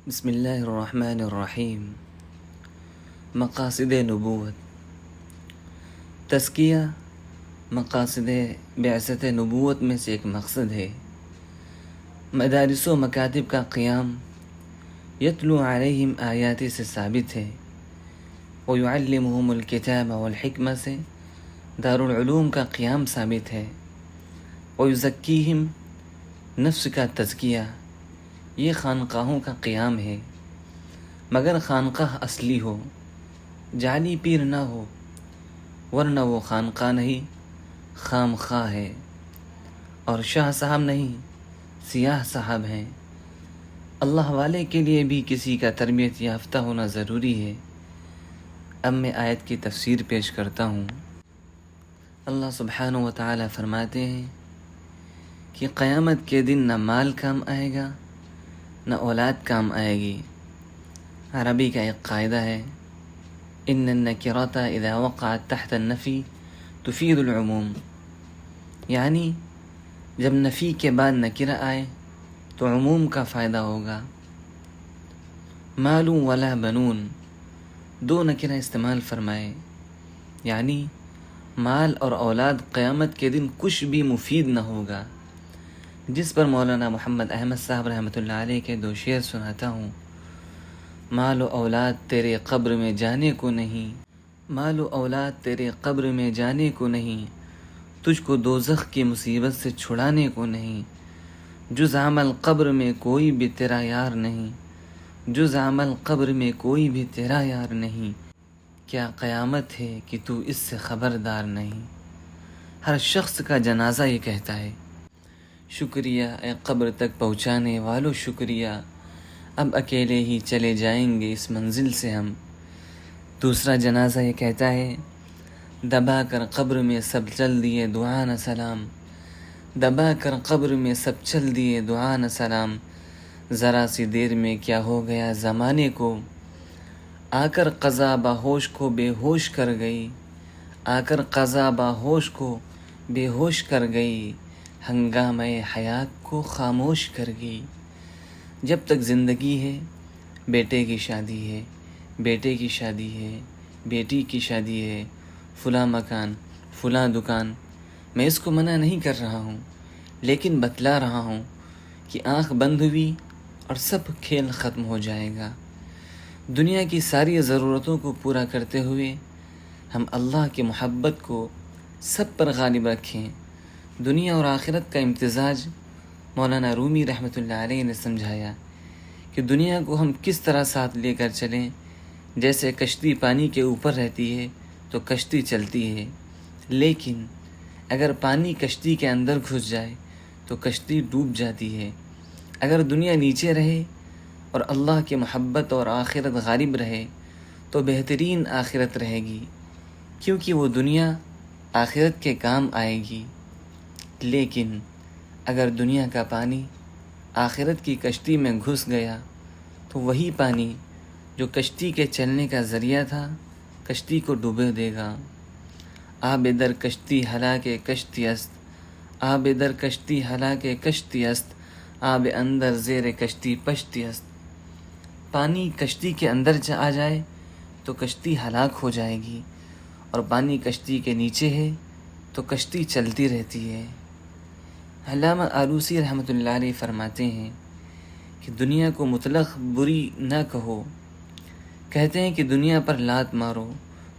بسم اللہ الرحمن الرحیم۔ مقاصد نبوت۔ تزکیہ مقاصد بعثت نبوت میں سے ایک مقصد ہے۔ مدارس و مکاتب کا قیام یتلو علیہم آیات سے ثابت ہے، ویعلمہم الکتاب والحکمہ سے دارالعلوم کا قیام ثابت ہے، ویزکیہم نفس کا تزکیہ یہ خانقاہوں کا قیام ہے، مگر خانقاہ اصلی ہو، جعلی پیر نہ ہو، ورنہ وہ خانقاہ نہیں خام خواہ ہے، اور شاہ صاحب نہیں سیاہ صاحب ہیں۔ اللہ والے کے لیے بھی کسی کا تربیت یافتہ ہونا ضروری ہے۔ اب میں آیت کی تفسیر پیش کرتا ہوں۔ اللہ سبحانہ و تعالی فرماتے ہیں کہ قیامت کے دن نہ مال کام آئے گا نہ اولاد کام آئے گی۔ عربی کا ایک قاعدہ ہے، ان النکرات اذا وقعت تحت النفی تفید العموم، یعنی جب نفی کے بعد نکرہ آئے تو عموم کا فائدہ ہوگا۔ مال ولا بنون، دو نکرہ استعمال فرمائے، یعنی مال اور اولاد قیامت کے دن کچھ بھی مفید نہ ہوگا، جس پر مولانا محمد احمد صاحب رحمۃ اللہ علیہ کے دو شعر سناتا ہوں۔ مال و اولاد تیرے قبر میں جانے کو نہیں، مال و اولاد تیرے قبر میں جانے کو نہیں، تجھ کو دوزخ کی مصیبت سے چھڑانے کو نہیں، جز عمل قبر میں کوئی بھی تیرا یار نہیں، جز عمل قبر میں کوئی بھی تیرا یار نہیں، کیا قیامت ہے کہ تو اس سے خبردار نہیں۔ ہر شخص کا جنازہ یہ کہتا ہے، شکریہ اے قبر تک پہنچانے والو شکریہ، اب اکیلے ہی چلے جائیں گے اس منزل سے ہم۔ دوسرا جنازہ یہ کہتا ہے، دبا کر قبر میں سب چل دیے دعا نہ سلام، دبا کر قبر میں سب چل دیے دعا نہ سلام، ذرا سی دیر میں کیا ہو گیا زمانے کو، آ کر قضا باہوش کو بے ہوش کر گئی، آ کر قضا باہوش کو بے ہوش کر گئی، ہنگامہ حیات کو خاموش کر گئی۔ جب تک زندگی ہے بیٹے کی شادی ہے، بیٹے کی شادی ہے، بیٹی کی شادی ہے، فلاں مکان فلاں دکان۔ میں اس کو منع نہیں کر رہا ہوں، لیکن بتلا رہا ہوں کہ آنکھ بند ہوئی اور سب کھیل ختم ہو جائے گا۔ دنیا کی ساری ضرورتوں کو پورا کرتے ہوئے ہم اللہ کی محبت کو سب پر غالب رکھیں۔ دنیا اور آخرت کا امتزاج مولانا رومی رحمۃ اللہ علیہ نے سمجھایا کہ دنیا کو ہم کس طرح ساتھ لے کر چلیں۔ جیسے کشتی پانی کے اوپر رہتی ہے تو کشتی چلتی ہے، لیکن اگر پانی کشتی کے اندر گھس جائے تو کشتی ڈوب جاتی ہے۔ اگر دنیا نیچے رہے اور اللہ کی محبت اور آخرت غالب رہے تو بہترین آخرت رہے گی، کیونکہ وہ دنیا آخرت کے کام آئے گی۔ لیکن اگر دنیا کا پانی آخرت کی کشتی میں گھس گیا تو وہی پانی جو کشتی کے چلنے کا ذریعہ تھا کشتی کو ڈوبے دے گا۔ آب در کشتی ہلاک کشتی است، آب در کشتی ہلاک کشتی است، آب اندر زیر کشتی پشتی است۔ پانی کشتی کے اندر آ جائے تو کشتی ہلاک ہو جائے گی، اور پانی کشتی کے نیچے ہے تو کشتی چلتی رہتی ہے۔ علامہ آلوسی رحمۃ اللہ علیہ فرماتے ہیں کہ دنیا کو مطلق بری نہ کہو، کہتے ہیں کہ دنیا پر لات مارو،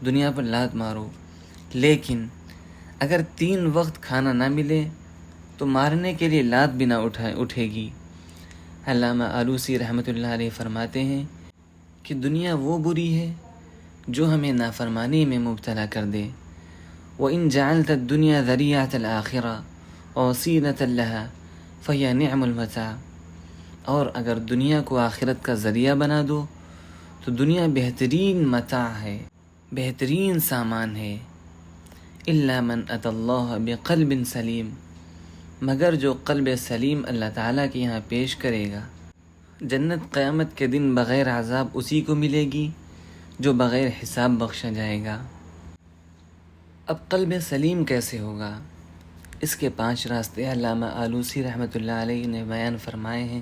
دنیا پر لات مارو، لیکن اگر 3 وقت کھانا نہ ملے تو مارنے کے لیے لات بھی نہ اٹھے گی۔ علامہ آلوسی رحمۃ اللہ علیہ فرماتے ہیں کہ دنیا وہ بری ہے جو ہمیں نافرمانی میں مبتلا کر دے۔ وَإِن جَعَلْتَ الدُّنْيَا ذَرِيعَةَ الْآخِرَةِ وَوَسِيلَةً لَهَا فَهِيَ نِعْمُ الْمَتَاعُ، اور اگر دنیا کو آخرت کا ذریعہ بنا دو تو دنیا بہترین متاع ہے، بہترین سامان ہے۔ إِلَّا مَنْ أَتَى اللَّهَ بِقَلْبٍ سَلِيمٍ، مگر جو قلب سلیم اللہ تعالیٰ کے یہاں پیش کرے گا۔ جنت قیامت کے دن بغیر عذاب اسی کو ملے گی جو بغیر حساب بخشا جائے گا۔ اب قلب سلیم کیسے ہوگا؟ اس کے 5 راستے علامہ آلوسی رحمۃ اللہ علیہ نے بیان فرمائے ہیں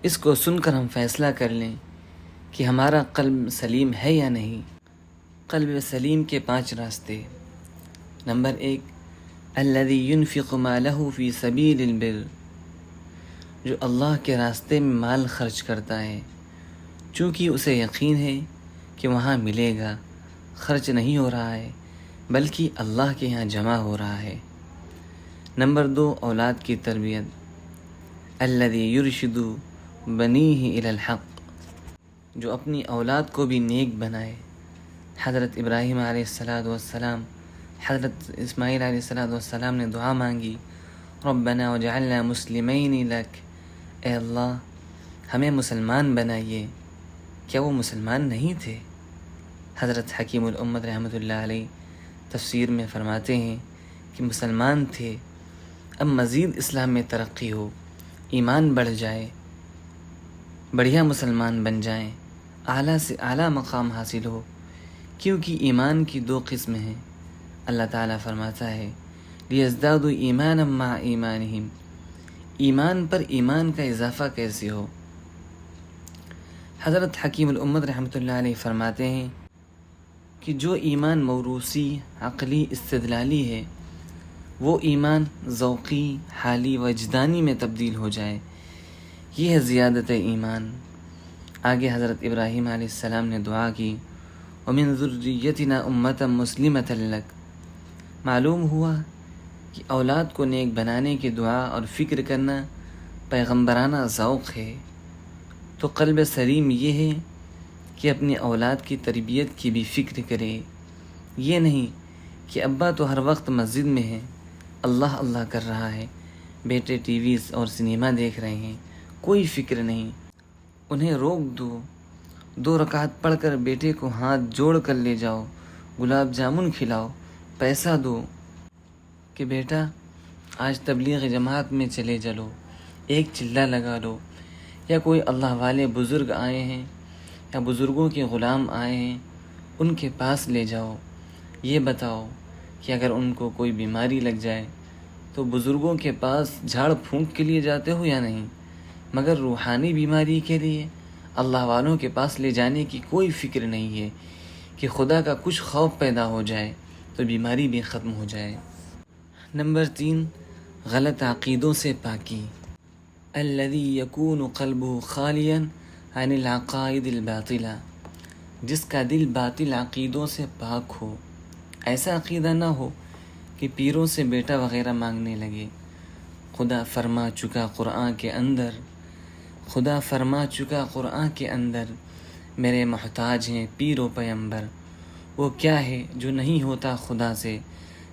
اس کو سن کر ہم فیصلہ کر لیں کہ ہمارا قلب سلیم ہے یا نہیں۔ قلب سلیم کے 5 راستے۔ نمبر 1، الذی ينفق مالہ فی سبیل البر، جو اللہ کے راستے میں مال خرچ کرتا ہے چونکہ اسے یقین ہے کہ وہاں ملے گا، خرچ نہیں ہو رہا ہے بلکہ اللہ کے یہاں جمع ہو رہا ہے۔ نمبر 2، اولاد کی تربیت، الذی یرشد بنیہ الی الحق، جو اپنی اولاد کو بھی نیک بنائے۔ حضرت ابراہیم علیہ السلام، حضرت اسماعیل علیہ السلام نے دعا مانگی، ربنا وجعلنا مسلمین لک، اے اللہ ہمیں مسلمان بنائیے۔ کیا وہ مسلمان نہیں تھے؟ حضرت حکیم الامت رحمۃ اللہ علیہ تفسیر میں فرماتے ہیں کہ مسلمان تھے، اب مزید اسلام میں ترقی ہو، ایمان بڑھ جائے، بڑھیا مسلمان بن جائیں، اعلیٰ سے اعلیٰ مقام حاصل ہو، کیونکہ ایمان کی 2 قسمیں ہیں۔ اللہ تعالیٰ فرماتا ہے لیزدادوا ایمانا مع ایمانہم، ایمان پر ایمان کا اضافہ کیسے ہو؟ حضرت حکیم الامت رحمۃ اللہ علیہ فرماتے ہیں کہ جو ایمان موروثی، عقلی، استدلالی ہے، وہ ایمان ذوقی، حالی، وجدانی میں تبدیل ہو جائے، یہ ہے زیادت ایمان۔ آگے حضرت ابراہیم علیہ السلام نے دعا کی، وَمِن ذُرِّيَّتِنَا أُمَّةً مُسْلِمَةً لَكَ، معلوم ہوا کہ اولاد کو نیک بنانے کی دعا اور فکر کرنا پیغمبرانہ ذوق ہے۔ تو قلب سلیم یہ ہے کہ اپنی اولاد کی تربیت کی بھی فکر کرے، یہ نہیں کہ ابا تو ہر وقت مسجد میں ہے، اللہ اللہ کر رہا ہے، بیٹے ٹی ویز اور سنیما دیکھ رہے ہیں، کوئی فکر نہیں۔ انہیں روک دو، 2 رکعت پڑھ کر بیٹے کو ہاتھ جوڑ کر لے جاؤ، گلاب جامن کھلاؤ، پیسہ دو کہ بیٹا آج تبلیغ جماعت میں چلے چلو، ایک چلہ لگا لو، یا کوئی اللہ والے بزرگ آئے ہیں یا بزرگوں کے غلام آئے ہیں، ان کے پاس لے جاؤ، یہ بتاؤ کہ اگر ان کو کوئی بیماری لگ جائے تو بزرگوں کے پاس جھاڑ پھونک کے لیے جاتے ہو یا نہیں، مگر روحانی بیماری کے لیے اللہ والوں کے پاس لے جانے کی کوئی فکر نہیں ہے کہ خدا کا کچھ خوف پیدا ہو جائے تو بیماری بھی ختم ہو جائے۔ نمبر 3، غلط عقیدوں سے پاکی، الذی یکون قلبہ خالیا عن العقائد الباطلہ، جس کا دل باطل عقیدوں سے پاک ہو، ایسا عقیدہ نہ ہو کہ پیروں سے بیٹا وغیرہ مانگنے لگے۔ خدا فرما چکا قرآن کے اندر، خدا فرما چکا قرآن کے اندر، میرے محتاج ہیں پیر و پیمبر، وہ کیا ہے جو نہیں ہوتا خدا سے،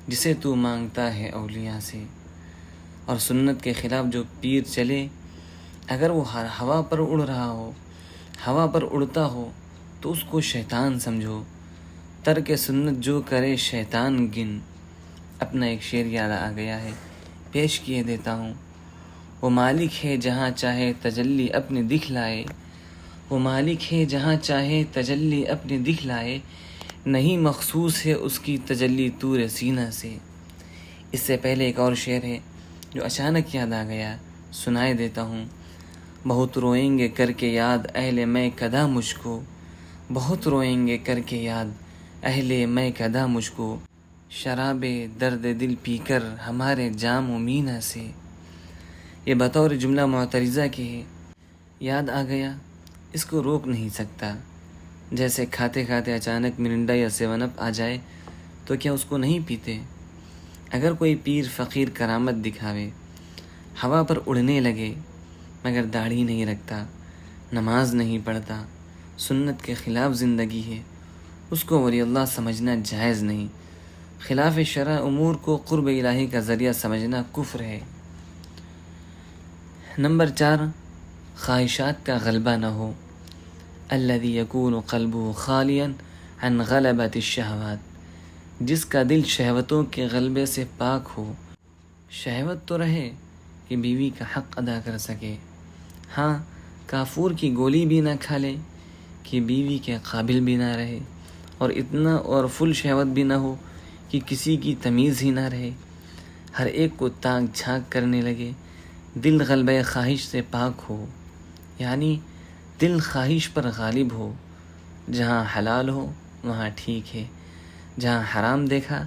جسے تو مانگتا ہے اولیاء سے۔ اور سنت کے خلاف جو پیر چلے، اگر وہ ہوا پر اڑ رہا ہو، ہوا پر اڑتا ہو تو اس کو شیطان سمجھو، ترک سنت جو کرے شیطان گن۔ اپنا ایک شعر یاد آ گیا ہے، پیش کیے دیتا ہوں۔ وہ مالک ہے جہاں چاہے تجلی اپنے دکھلائے، وہ مالک ہے جہاں چاہے تجلی اپنے دکھلائے، نہیں مخصوص ہے اس کی تجلی طور سینہ سے۔ اس سے پہلے ایک اور شعر ہے جو اچانک یاد آ گیا، سنائے دیتا ہوں۔ بہت روئیں گے کر کے یاد اہل میں کدا مجھ کو، بہت روئیں گے کر کے یاد اہل میں کدا مجھ کو، شراب درد دل پی کر ہمارے جام و مینا سے۔ یہ بطور جملہ معترضہ کے ہے، یاد آ گیا، اس کو روک نہیں سکتا۔ جیسے کھاتے کھاتے اچانک مرنڈا یا 7 اپ آ جائے تو کیا اس کو نہیں پیتے؟ اگر کوئی پیر فقیر کرامت دکھاوے، ہوا پر اڑنے لگے مگر داڑھی نہیں رکھتا، نماز نہیں پڑھتا، سنت کے خلاف زندگی ہے، اس کو ولی اللہ سمجھنا جائز نہیں۔ خلاف شرع امور کو قرب الہی کا ذریعہ سمجھنا کفر ہے۔ نمبر 4، خواہشات کا غلبہ نہ ہو، الذی یکون قلبہ خالیا عن غلبۃ الشہوات، جس کا دل شہوتوں کے غلبے سے پاک ہو۔ شہوت تو رہے کہ بیوی کا حق ادا کر سکے، ہاں کافور کی گولی بھی نہ کھا لے کہ بیوی کے قابل بھی نہ رہے، اور اتنا اور فل شہوت بھی نہ ہو کہ کسی کی تمیز ہی نہ رہے، ہر ایک کو تاک جھانک کرنے لگے، دل غلبہ خواہش سے پاک ہو، یعنی دل خواہش پر غالب ہو، جہاں حلال ہو وہاں ٹھیک ہے، جہاں حرام دیکھا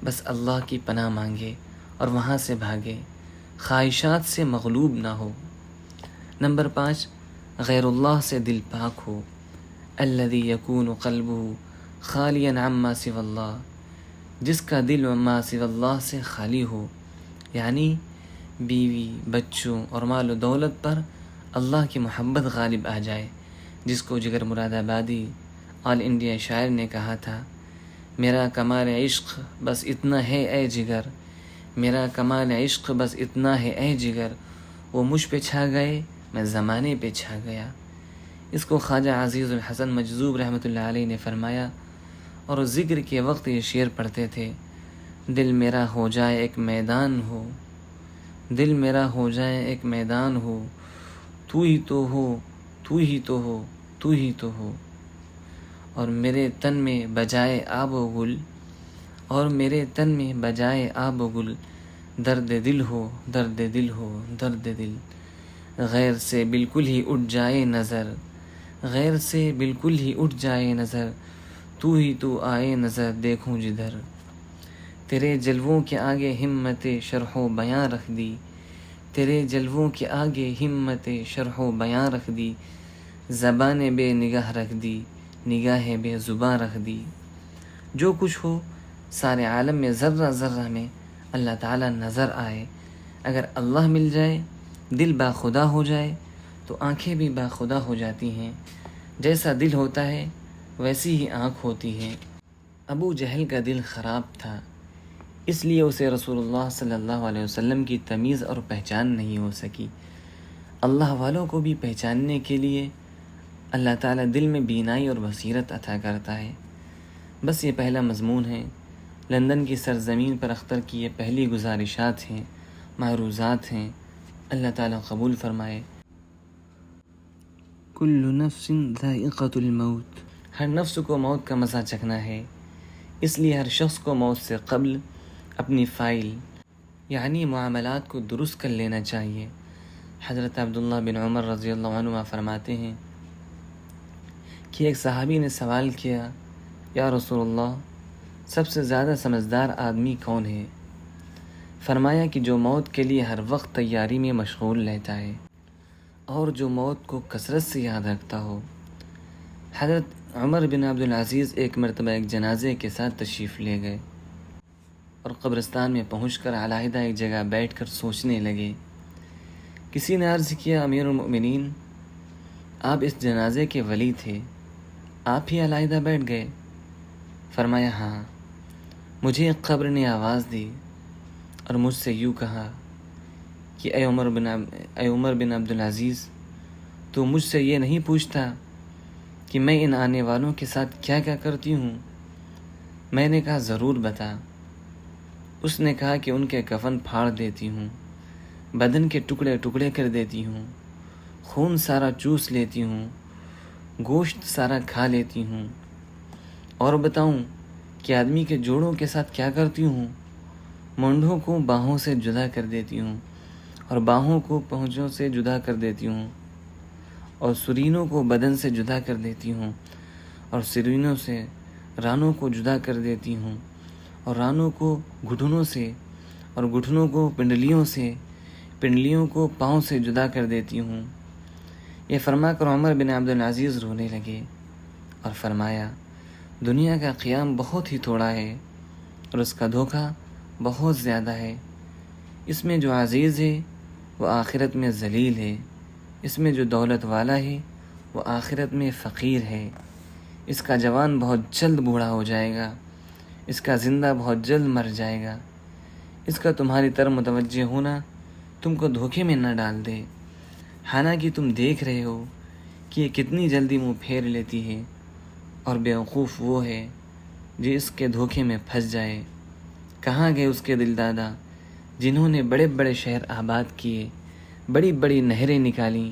بس اللہ کی پناہ مانگے اور وہاں سے بھاگے، خواہشات سے مغلوب نہ ہو۔ نمبر 5، غیر اللہ سے دل پاک ہو، الذی یکون قلبہ خالیا عما سوی اللہ، جس کا دل عما سوی اللہ سے خالی ہو، یعنی بیوی، بچوں اور مال و دولت پر اللہ کی محبت غالب آ جائے، جس کو جگر مراد آبادی آل انڈیا شاعر نے کہا تھا، میرا کمال عشق بس اتنا ہے اے جگر، میرا کمال عشق بس اتنا ہے اے جگر، وہ مجھ پہ چھا گئے میں زمانے پہ چھا گیا۔ اس کو خواجہ عزیز الحسن مجذوب رحمۃ اللہ علیہ نے فرمایا، اور ذکر کے وقت یہ شعر پڑھتے تھے، دل میرا ہو جائے ایک میدان ہو، دل میرا ہو جائے ایک میدان ہو، تو ہی تو ہو، تو ہی تو ہو، تو ہی تو ہو، اور میرے تن میں بجائے آب و گل، اور میرے تن میں بجائے آب و گل، درد دل ہو، درد دل ہو، درد دل، غیر سے بالکل ہی اٹھ جائے نظر، غیر سے بالکل ہی اٹھ جائے نظر، تو ہی تو آئے نظر دیکھوں جدھر، تیرے جلووں کے آگے ہمت شرح و بیاں رکھ دی، تیرے جلووں کے آگے ہمت شرح و بیاں رکھ دی، زبان بے نگاہ رکھ دی، نگاہ بے زباں رکھ دی۔ جو کچھ ہو سارے عالم میں ذرہ ذرہ میں اللہ تعالیٰ نظر آئے، اگر اللہ مل جائے، دل باخدا ہو جائے تو آنکھیں بھی باخدا ہو جاتی ہیں، جیسا دل ہوتا ہے ویسی ہی آنکھ ہوتی ہے۔ ابو جہل کا دل خراب تھا، اس لیے اسے رسول اللہ صلی اللہ علیہ وسلم کی تمیز اور پہچان نہیں ہو سکی۔ اللہ والوں کو بھی پہچاننے کے لیے اللہ تعالیٰ دل میں بینائی اور بصیرت عطا کرتا ہے۔ بس یہ پہلا مضمون ہے، لندن کی سرزمین پر اختر کی یہ پہلی گزارشات ہیں، معروضات ہیں، اللہ تعالیٰ قبول فرمائے۔ کل نفس ذائقۃ الموت، ہر نفس کو موت کا مزہ چکھنا ہے، اس لیے ہر شخص کو موت سے قبل اپنی فائل یعنی معاملات کو درست کر لینا چاہیے۔ حضرت عبداللہ بن عمر رضی اللہ عنہ فرماتے ہیں کہ ایک صحابی نے سوال کیا، یا رسول اللہ، سب سے زیادہ سمجھدار آدمی کون ہے؟ فرمایا کہ جو موت کے لیے ہر وقت تیاری میں مشغول رہتا ہے اور جو موت کو کثرت سے یاد رکھتا ہو۔ حضرت عمر بن عبد العزیز ایک مرتبہ ایک جنازے کے ساتھ تشریف لے گئے اور قبرستان میں پہنچ کر علیحدہ ایک جگہ بیٹھ کر سوچنے لگے۔ کسی نے عرض کیا، امیر المؤمنین، آپ اس جنازے کے ولی تھے، آپ ہی علیحدہ بیٹھ گئے؟ فرمایا، ہاں۔ مجھے ایک قبر نے آواز دی اور مجھ سے یوں کہا کہ اے عمر بن عبد العزیز، تو مجھ سے یہ نہیں پوچھتا کہ میں ان آنے والوں کے ساتھ کیا کیا کرتی ہوں؟ میں نے کہا، ضرور بتا۔ اس نے کہا کہ ان کے کفن پھاڑ دیتی ہوں، بدن کے ٹکڑے ٹکڑے کر دیتی ہوں، خون سارا چوس لیتی ہوں، گوشت سارا کھا لیتی ہوں، اور بتاؤں کہ آدمی کے جوڑوں کے ساتھ کیا کرتی ہوں؟ مونڈھوں کو باہوں سے جدا کر دیتی ہوں، اور باہوں کو پہنچوں سے جدا کر دیتی ہوں، اور سرینوں کو بدن سے جدا کر دیتی ہوں، اور سرینوں سے رانوں کو جدا کر دیتی ہوں، اور رانوں کو گھٹنوں سے، اور گھٹنوں کو پنڈلیوں سے، پنڈلیوں کو پاؤں سے جدا کر دیتی ہوں۔ یہ فرما کر عمر بن عبد العزیز رونے لگے اور فرمایا، دنیا کا قیام بہت ہی تھوڑا ہے اور اس کا دھوکہ بہت زیادہ ہے۔ اس میں جو عزیز ہے وہ آخرت میں ذلیل ہے، اس میں جو دولت والا ہے وہ آخرت میں فقیر ہے۔ اس کا جوان بہت جلد بوڑھا ہو جائے گا، اس کا زندہ بہت جلد مر جائے گا۔ اس کا تمہاری طرف متوجہ ہونا تم کو دھوکے میں نہ ڈال دے، حالانکہ تم دیکھ رہے ہو کہ یہ کتنی جلدی منہ پھیر لیتی ہے، اور بیوقوف وہ ہے جو اس کے دھوکے میں پھنس جائے۔ کہاں گئے اس کے دل دادا جنہوں نے بڑے بڑے شہر آباد کیے، بڑی بڑی نہریں نکالیں،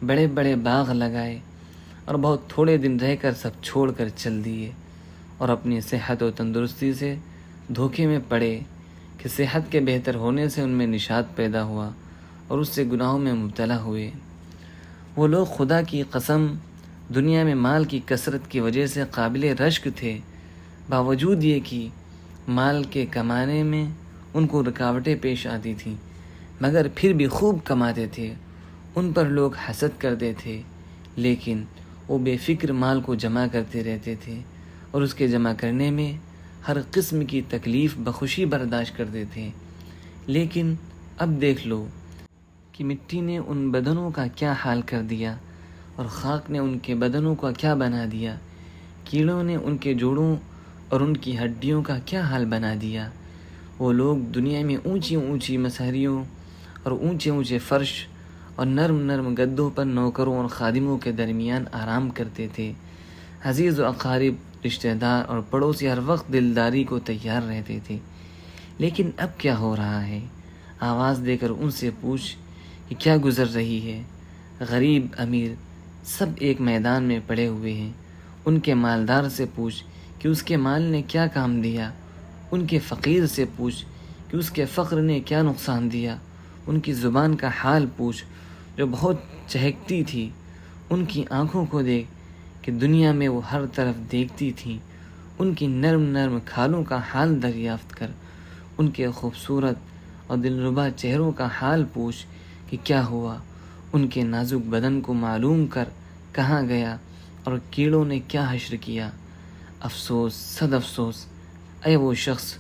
بڑے بڑے باغ لگائے، اور بہت تھوڑے دن رہ کر سب چھوڑ کر چل دیے، اور اپنی صحت و تندرستی سے دھوکے میں پڑے کہ صحت کے بہتر ہونے سے ان میں نشاط پیدا ہوا اور اس سے گناہوں میں مبتلا ہوئے۔ وہ لوگ خدا کی قسم دنیا میں مال کی کثرت کی وجہ سے قابل رشک تھے، باوجود یہ کہ مال کے کمانے میں ان کو رکاوٹیں پیش آتی تھیں، مگر پھر بھی خوب کماتے تھے۔ ان پر لوگ حسد کرتے تھے، لیکن وہ بے فکر مال کو جمع کرتے رہتے تھے اور اس کے جمع کرنے میں ہر قسم کی تکلیف بخوشی برداشت کرتے تھے۔ لیکن اب دیکھ لو کہ مٹی نے ان بدنوں کا کیا حال کر دیا اور خاک نے ان کے بدنوں کا کیا بنا دیا، کیڑوں نے ان کے جوڑوں اور ان کی ہڈیوں کا کیا حال بنا دیا۔ وہ لوگ دنیا میں اونچی اونچی مسہریوں اور اونچے اونچے فرش اور نرم نرم گدوں پر نوکروں اور خادموں کے درمیان آرام کرتے تھے۔ عزیز و اقارب، رشتہ دار اور پڑوسی ہر وقت دلداری کو تیار رہتے تھے۔ لیکن اب کیا ہو رہا ہے؟ آواز دے کر ان سے پوچھ کہ کیا گزر رہی ہے۔ غریب امیر سب ایک میدان میں پڑے ہوئے ہیں۔ ان کے مالدار سے پوچھ کہ اس کے مال نے کیا کام دیا، ان کے فقیر سے پوچھ کہ اس کے فقر نے کیا نقصان دیا، ان کی زبان کا حال پوچھ جو بہت چہکتی تھی، ان کی آنکھوں کو دیکھ کہ دنیا میں وہ ہر طرف دیکھتی تھیں، ان کی نرم نرم کھالوں کا حال دریافت کر، ان کے خوبصورت اور دلربا چہروں کا حال پوچھ کہ کیا ہوا، ان کے نازک بدن کو معلوم کر کہاں گیا اور کیڑوں نے کیا حشر کیا۔ افسوس، صد افسوس، اے وہ شخص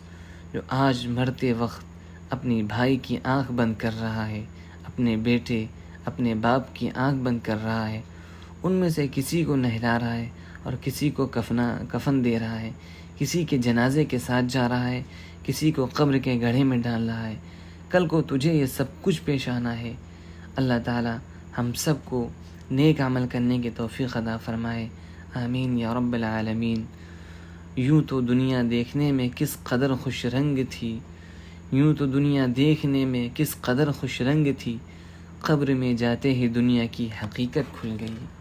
جو آج مرتے وقت اپنی بھائی کی آنکھ بند کر رہا ہے، اپنے بیٹے، اپنے باپ کی آنکھ بند کر رہا ہے، ان میں سے کسی کو نہلا رہا ہے اور کسی کو کفن دے رہا ہے، کسی کے جنازے کے ساتھ جا رہا ہے، کسی کو قبر کے گڑھے میں ڈال رہا ہے۔ کل کو تجھے یہ سب کچھ پیش آنا ہے۔ اللہ تعالی ہم سب کو نیک عمل کرنے کی توفیق عطا فرمائے، آمین یا رب العالمین۔ یوں تو دنیا دیکھنے میں کس قدر خوش رنگ تھی، یوں تو دنیا دیکھنے میں کس قدر خوش رنگ تھی، قبر میں جاتے ہی دنیا کی حقیقت کھل گئی۔